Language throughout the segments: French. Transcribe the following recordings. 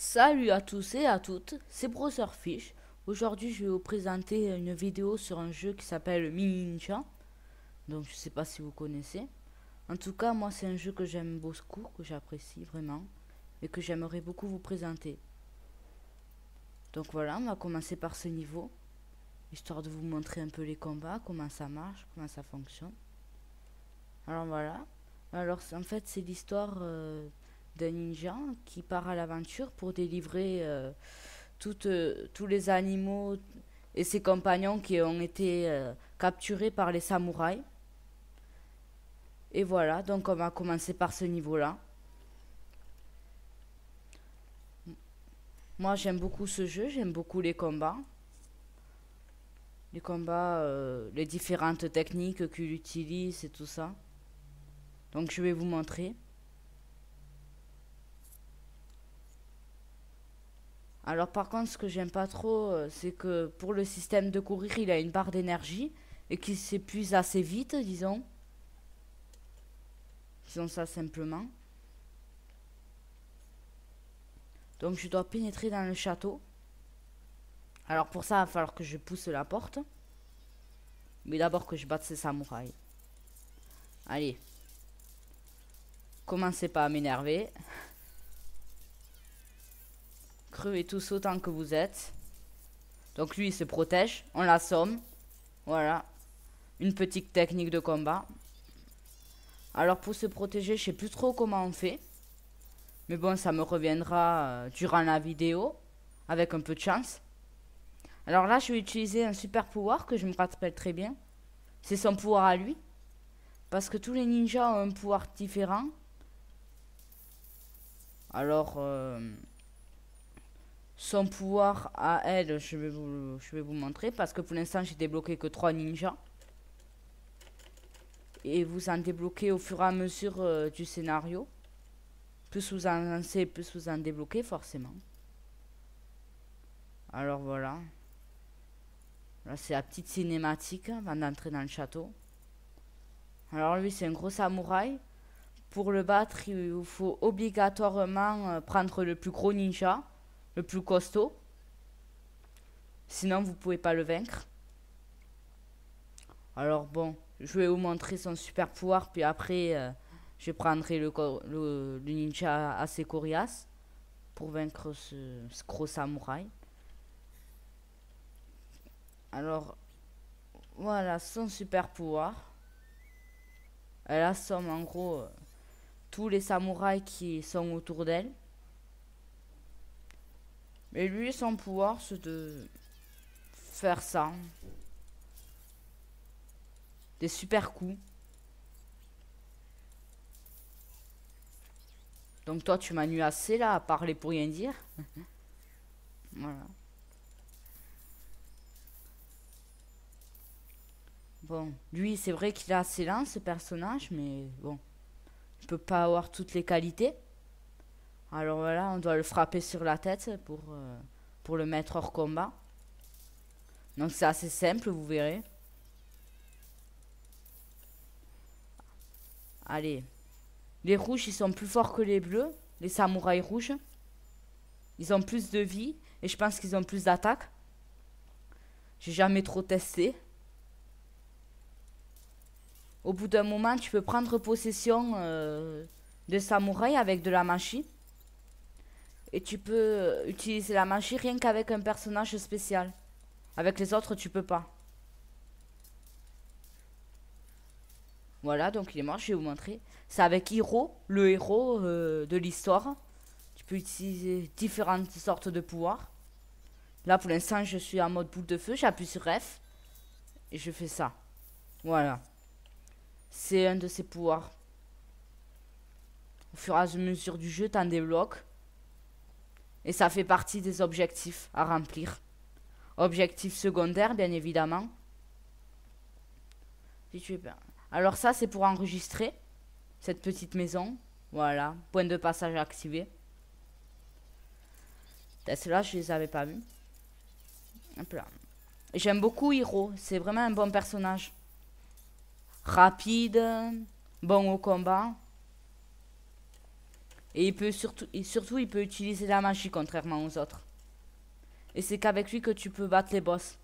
Salut à tous et à toutes, c'est Brotherfish. Aujourd'hui, je vais vous présenter une vidéo sur un jeu qui s'appelle Mini Ninja. Donc, je sais pas si vous connaissez. En tout cas, moi, c'est un jeu que j'aime beaucoup, que j'apprécie vraiment et que j'aimerais beaucoup vous présenter. Donc voilà, on va commencer par ce niveau, histoire de vous montrer un peu les combats, comment ça marche, comment ça fonctionne. Alors voilà. Alors, en fait, c'est l'histoire d'un ninja qui part à l'aventure pour délivrer tous les animaux et ses compagnons qui ont été capturés par les samouraïs. Et voilà, donc on va commencer par ce niveau-là. Moi j'aime beaucoup ce jeu, j'aime beaucoup les combats. Les combats, les différentes techniques qu'il utilise et tout ça. Donc je vais vous montrer. Alors par contre ce que j'aime pas trop, c'est que pour le système de courir il a une barre d'énergie et qu'il s'épuise assez vite, disons. Disons ça simplement. Donc je dois pénétrer dans le château. Alors pour ça, il va falloir que je pousse la porte. Mais d'abord que je batte ces samouraïs. Allez. Commencez pas à m'énerver. Crevez tous autant que vous êtes. Donc lui il se protège. On l'assomme. Voilà. Une petite technique de combat. Alors pour se protéger, je sais plus trop comment on fait. Mais bon, ça me reviendra durant la vidéo. Avec un peu de chance. Alors là, je vais utiliser un super pouvoir que je me rappelle très bien. C'est son pouvoir à lui. Parce que tous les ninjas ont un pouvoir différent. Alors, son pouvoir à elle, je vais vous montrer. Parce que pour l'instant, j'ai débloqué que 3 ninjas. Et vous en débloquez au fur et à mesure du scénario. Plus vous en lancez, plus vous en débloquez forcément. Alors voilà. Là, c'est la petite cinématique avant d'entrer dans le château. Alors lui, c'est un gros samouraï. Pour le battre, il vous faut obligatoirement prendre le plus gros ninja, le plus costaud. Sinon, vous pouvez pas le vaincre. Alors bon, je vais vous montrer son super pouvoir, puis après, je prendrai le ninja assez coriace pour vaincre ce gros samouraï. Alors, voilà son super pouvoir. Elle assomme en gros tous les samouraïs qui sont autour d'elle. Mais lui, son pouvoir, c'est de faire ça. Des super coups. Donc toi, tu m'as nu assez là à parler pour rien dire. Voilà. Bon, lui, c'est vrai qu'il est assez lent, ce personnage, mais bon. Il peut pas avoir toutes les qualités. Alors voilà, on doit le frapper sur la tête pour le mettre hors combat. Donc c'est assez simple, vous verrez. Allez. Les rouges, ils sont plus forts que les bleus. Les samouraïs rouges. Ils ont plus de vie. Et je pense qu'ils ont plus d'attaque. J'ai jamais trop testé. Au bout d'un moment, tu peux prendre possession de samouraï avec de la magie. Et tu peux utiliser la magie rien qu'avec un personnage spécial. Avec les autres, tu peux pas. Voilà, donc il est mort, je vais vous montrer. C'est avec Hiro, le héros de l'histoire. Tu peux utiliser différentes sortes de pouvoirs. Là, pour l'instant, je suis en mode boule de feu. J'appuie sur F. Et je fais ça. Voilà. C'est un de ses pouvoirs. Au fur et à mesure du jeu, t'en débloques. Et ça fait partie des objectifs à remplir. Objectif secondaire, bien évidemment. Si tu es bien. Alors ça, c'est pour enregistrer cette petite maison. Voilà. Point de passage activé. Ceux-là, je les avais pas vus. Hop là. J'aime beaucoup Hiro. C'est vraiment un bon personnage. Rapide. Bon au combat. Et surtout, il peut utiliser la magie contrairement aux autres. Et c'est qu'avec lui que tu peux battre les boss.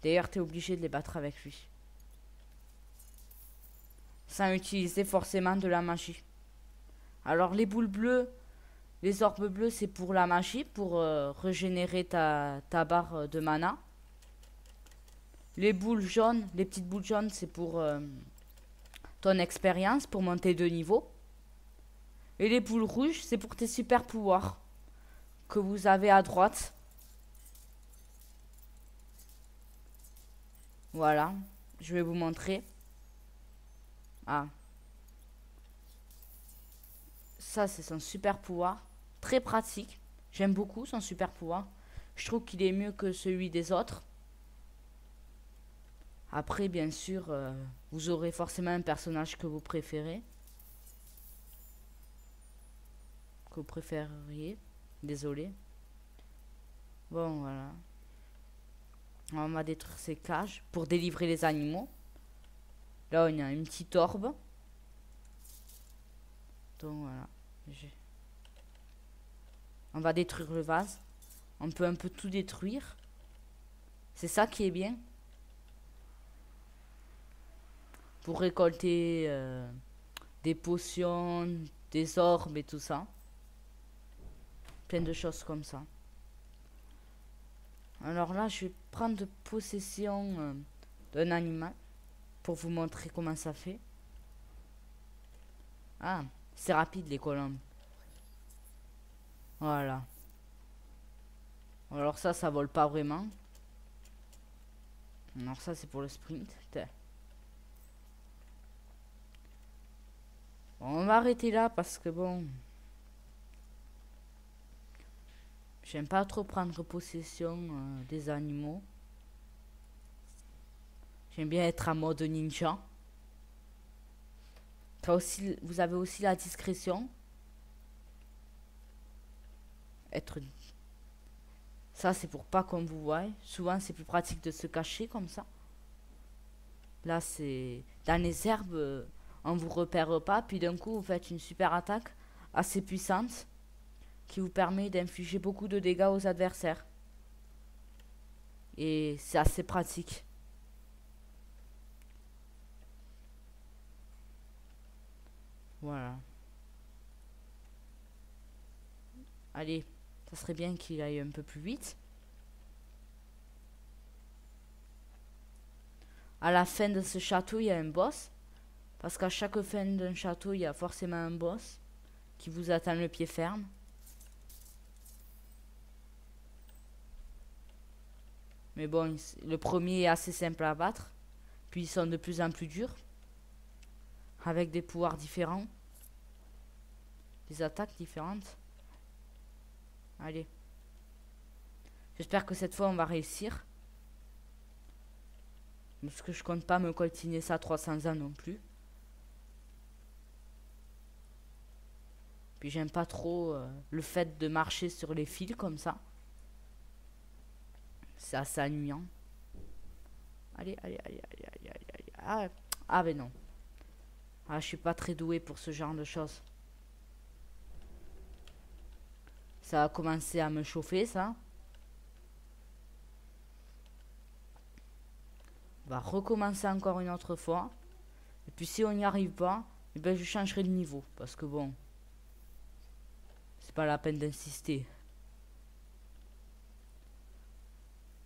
D'ailleurs, tu es obligé de les battre avec lui. Sans utiliser forcément de la magie. Alors les boules bleues, les orbes bleus, c'est pour la magie, pour régénérer ta barre de mana. Les boules jaunes, les petites boules jaunes, c'est pour ton expérience, pour monter de niveau. Et les boules rouges, c'est pour tes super pouvoirs que vous avez à droite. Voilà, je vais vous montrer. Ah. Ça, c'est son super pouvoir. Très pratique. J'aime beaucoup son super pouvoir. Je trouve qu'il est mieux que celui des autres. Après, bien sûr, vous aurez forcément un personnage que vous préférez. Que vous préféreriez. Désolé. Bon, voilà. On va détruire ces cages pour délivrer les animaux. Là, on a une petite orbe. Donc, voilà. On va détruire le vase. On peut un peu tout détruire. C'est ça qui est bien. Pour récolter des potions, des orbes et tout ça. Plein de choses comme ça. Alors là, je vais prendre possession d'un animal. Pour vous montrer comment ça fait. Ah, c'est rapide les colombes. Voilà. Alors ça vole pas vraiment. Alors ça, c'est pour le sprint. Bon, on va arrêter là parce que bon... J'aime pas trop prendre possession des animaux. J'aime bien être en mode ninja. Vous avez aussi la discrétion. Ça, c'est pour pas qu'on vous voie. Souvent, c'est plus pratique de se cacher comme ça. Là, c'est... Dans les herbes, on vous repère pas. Puis d'un coup, vous faites une super attaque assez puissante qui vous permet d'infliger beaucoup de dégâts aux adversaires. Et c'est assez pratique. Voilà. Allez, ça serait bien qu'il aille un peu plus vite. À la fin de ce château, il y a un boss. Parce qu'à chaque fin d'un château, il y a forcément un boss qui vous attend le pied ferme. Mais bon, le premier est assez simple à battre. Puis ils sont de plus en plus durs. Avec des pouvoirs différents. Des attaques différentes. Allez. J'espère que cette fois on va réussir. Parce que je compte pas me coltiner ça 300 ans non plus. Puis j'aime pas trop le fait de marcher sur les fils comme ça. C'est assez ennuyant. Allez, allez, allez, allez, allez, allez, allez. Ah, mais non. Ah, je suis pas très doué pour ce genre de choses. Ça a commencé à me chauffer, ça. On va recommencer encore une autre fois. Et puis si on n'y arrive pas, eh ben, je changerai de niveau. Parce que bon, c'est pas la peine d'insister.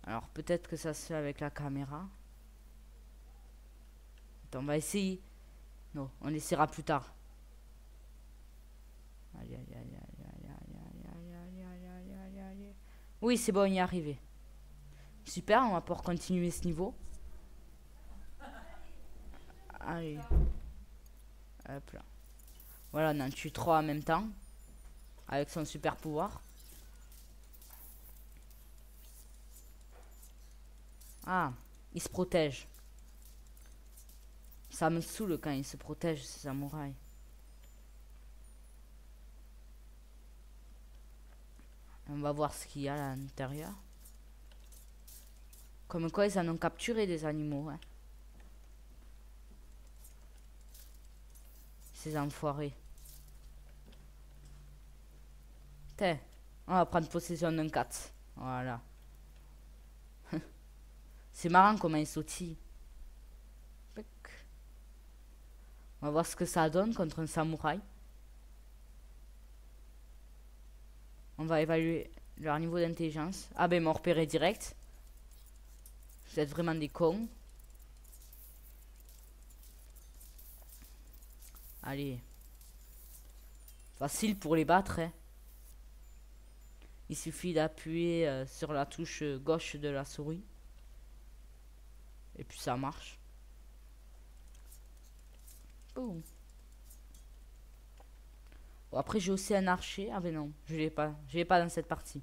Alors peut-être que ça se fait avec la caméra. Attends, on va essayer. Non, on essaiera plus tard. Aïe, aïe, aïe, aïe, aïe, aïe, aïe, aïe, aïe, aïe, aïe, aïe. Oui, c'est bon, on y est arrivé. Super, on va pouvoir continuer ce niveau. Allez. Hop là. Voilà, on en tue 3 en même temps. Avec son super pouvoir. Ah, il se protège. Ça me saoule quand il se protège, ces samouraïs. On va voir ce qu'il y a à l'intérieur. Comme quoi, ils en ont capturé des animaux. Hein. Ces enfoirés. Tiens, on va prendre possession d'un 4. Voilà. C'est marrant comment il sautille. On va voir ce que ça donne contre un samouraï. On va évaluer leur niveau d'intelligence. Ah ben, ils m'ont repéré direct. Vous êtes vraiment des cons. Allez. Facile pour les battre, hein. Il suffit d'appuyer sur la touche gauche de la souris. Et puis ça marche. Boum. Bon, après j'ai aussi un archer. Ah ben non, je l'ai pas. Je l'ai pas dans cette partie.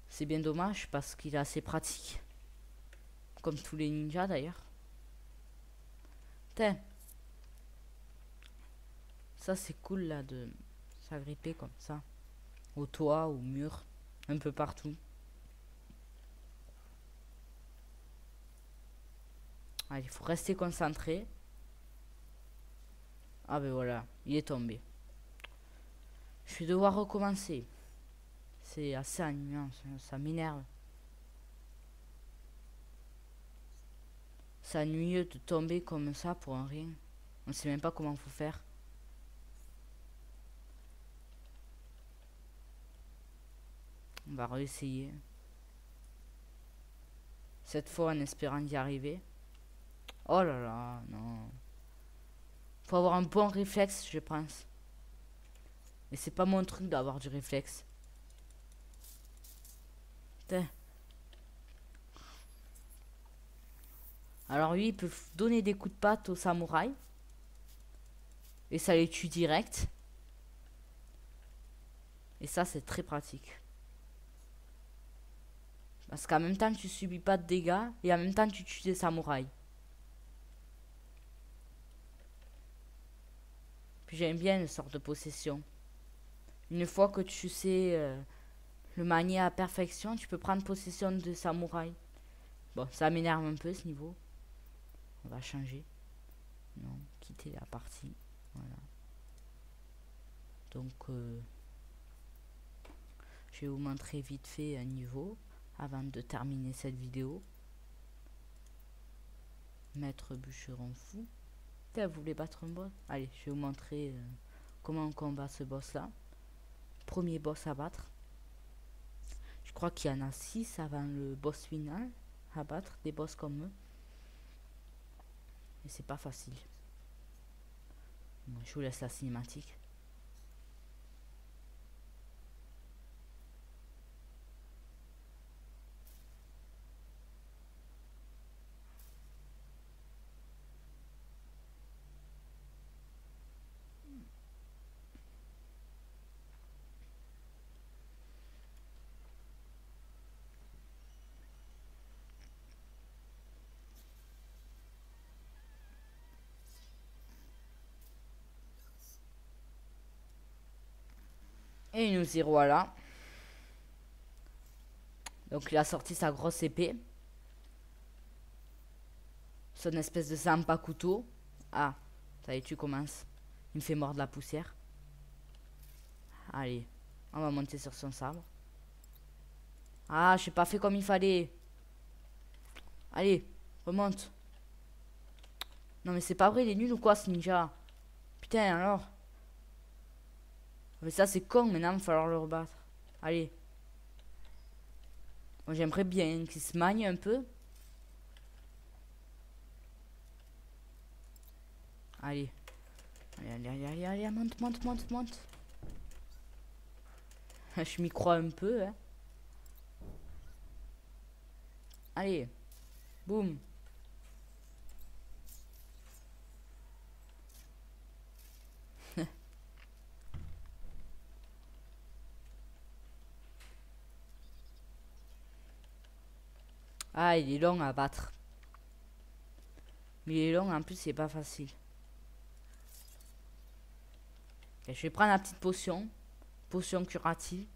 C'est bien dommage parce qu'il est assez pratique. Comme tous les ninjas d'ailleurs. Tiens. Ça c'est cool là de s'agripper comme ça. Au toit, au mur. Un peu partout. Allez, il faut rester concentré. Ah ben voilà, il est tombé. Je vais devoir recommencer. C'est assez ennuyant, ça m'énerve. C'est ennuyeux de tomber comme ça pour un rien. On sait même pas comment faut faire. On va réessayer. Cette fois en espérant d'y arriver. Oh là là, non. Faut avoir un bon réflexe, je pense. Et c'est pas mon truc d'avoir du réflexe. Putain. Alors lui, il peut donner des coups de patte aux samouraïs. Et ça les tue direct. Et ça, c'est très pratique. Parce qu'en même temps, tu subis pas de dégâts. Et en même temps, tu tues des samouraïs. Puis j'aime bien une sorte de possession. Une fois que tu sais le manier à perfection, tu peux prendre possession de samouraï. Bon, ça m'énerve un peu ce niveau. On va changer. Non, quitter la partie. Voilà. Donc, je vais vous montrer vite fait un niveau avant de terminer cette vidéo. Maître bûcheron fou. Vous voulez battre un boss? Allez, je vais vous montrer comment on combat ce boss là. Premier boss à battre. Je crois qu'il y en a 6 avant le boss final à battre, des boss comme eux. Et c'est pas facile. Bon, je vous laisse la cinématique. Et nous y voilà. Donc il a sorti sa grosse épée. Son espèce de zampa couteau. Ah, ça y est, tu commences. Il me fait mordre la poussière. Allez, on va monter sur son sabre. Ah, j'ai pas fait comme il fallait. Allez, remonte. Non mais c'est pas vrai, il est nul ou quoi ce ninja? Putain alors. Mais ça c'est con, maintenant il va falloir le rebattre. Allez. Moi j'aimerais bien qu'il se magne un peu. Allez. Allez, monte. Je m'y crois un peu, hein. Allez. Boum. Ah, il est long à battre. Mais il est long, en plus, c'est pas facile. Okay, je vais prendre la petite potion. Potion curative.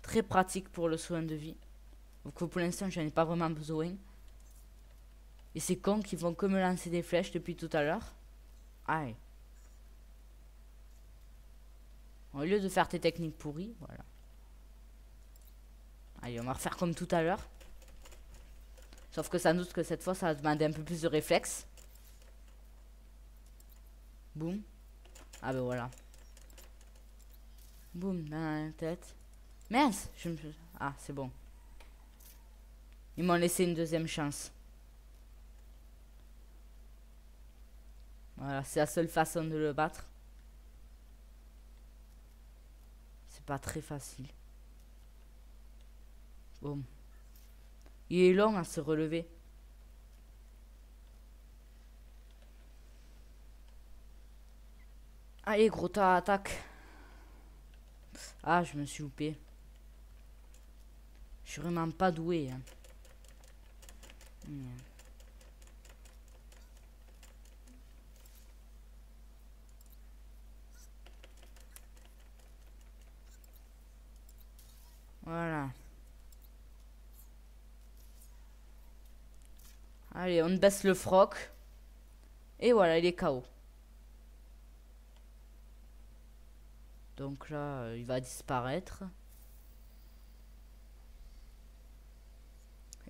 Très pratique pour le soin de vie. Donc pour l'instant, j'en ai pas vraiment besoin. Et c'est con qu'ils vont que me lancer des flèches depuis tout à l'heure. Aïe. Au lieu de faire tes techniques pourries, voilà. Allez, on va refaire comme tout à l'heure. Sauf que sans doute que cette fois, ça va demander un peu plus de réflexe. Boum. Ah ben voilà. Boum, dans la tête. Mince, Ah, c'est bon. Ils m'ont laissé une deuxième chance. Voilà, c'est la seule façon de le battre. C'est pas très facile. Boum. Il est long à se relever. Allez, gros tas, attaque. Ah, je me suis loupé. Je suis vraiment pas doué. Hein. Voilà. Allez, on baisse le froc. Et voilà, il est KO. Donc là, il va disparaître.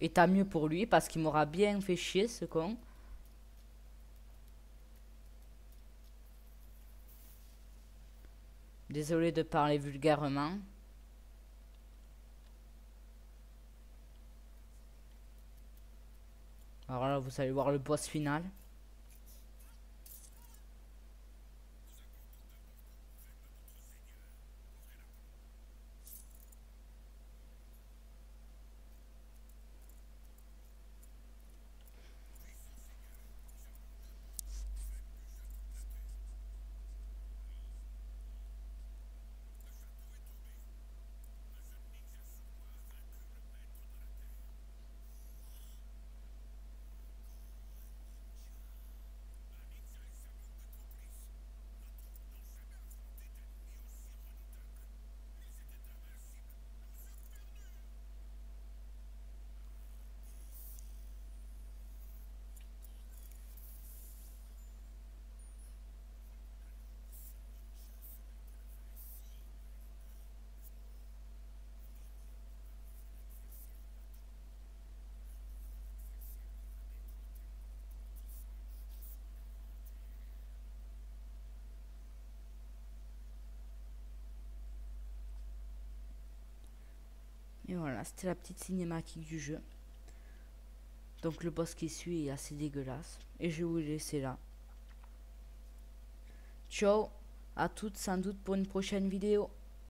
Et tant mieux pour lui, parce qu'il m'aura bien fait chier, ce con. Désolé de parler vulgairement. Alors là, vous allez voir le boss final. Et voilà, c'était la petite cinématique du jeu. Donc le boss qui suit est assez dégueulasse. Et je vais vous laisser là. Ciao, à toutes sans doute pour une prochaine vidéo.